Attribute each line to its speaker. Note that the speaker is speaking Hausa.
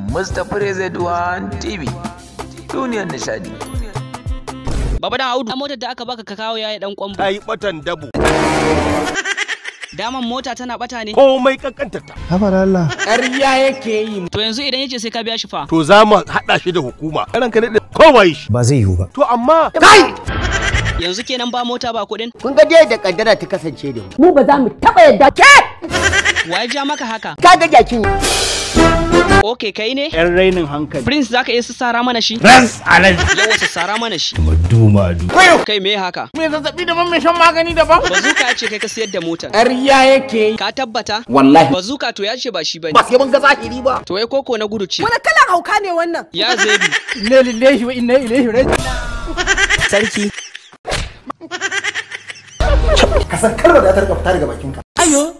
Speaker 1: Mustapha Rezaduwan TV, duniyar nishadi.
Speaker 2: Baba dan Audu, motar da aka baka ka kawo yayi dan kwambo.
Speaker 3: Ai batan dabo.
Speaker 2: Daman mota tana bata ne.
Speaker 3: Komai kankantar ta.
Speaker 4: Habar Allah.
Speaker 5: Ƙarya yake yi.
Speaker 2: To yanzu idan yace sai ka biya shi fa.
Speaker 3: To za mu haɗa shi da hukuma. Ranka ne kowai shi.
Speaker 4: Ba zai yiwu ba.
Speaker 3: To amma
Speaker 5: Kai!
Speaker 2: Yanzu kenan ba mota ba kuɗin.
Speaker 5: Kun ga dai da kaddara ta kasance da mu. Mu ba za mu taɓa yadda ke.
Speaker 2: Waye ja maka haka?
Speaker 5: Ka ga jakin.
Speaker 2: Okay, kai ne?
Speaker 5: Yan rainin hankali.
Speaker 2: Prince zaka iya sassara mana shi?
Speaker 5: Ras alal.
Speaker 2: Yawa sassara mana shi.
Speaker 4: Madu.
Speaker 2: Kai me haka?
Speaker 5: Me zazzabi daban mai shan magani daban.
Speaker 2: Bazuka ya ce kai ka siyar da motar.
Speaker 5: Ƙarya yake yi.
Speaker 2: Ka tabbata?
Speaker 5: Wallahi.
Speaker 2: Bazuka to ya ce ba shi bane.
Speaker 5: Ba sai mun ga zahiri ba.
Speaker 2: To wai koko na gudu ce.
Speaker 6: Wani kalan hauka ne wannan?
Speaker 2: Ya zebi.
Speaker 5: Inna lillahi wa inna ilaihi raji'un.
Speaker 2: Sarki.
Speaker 4: Ka san kalmar da ta rika fita daga bakinka.
Speaker 6: Ayo.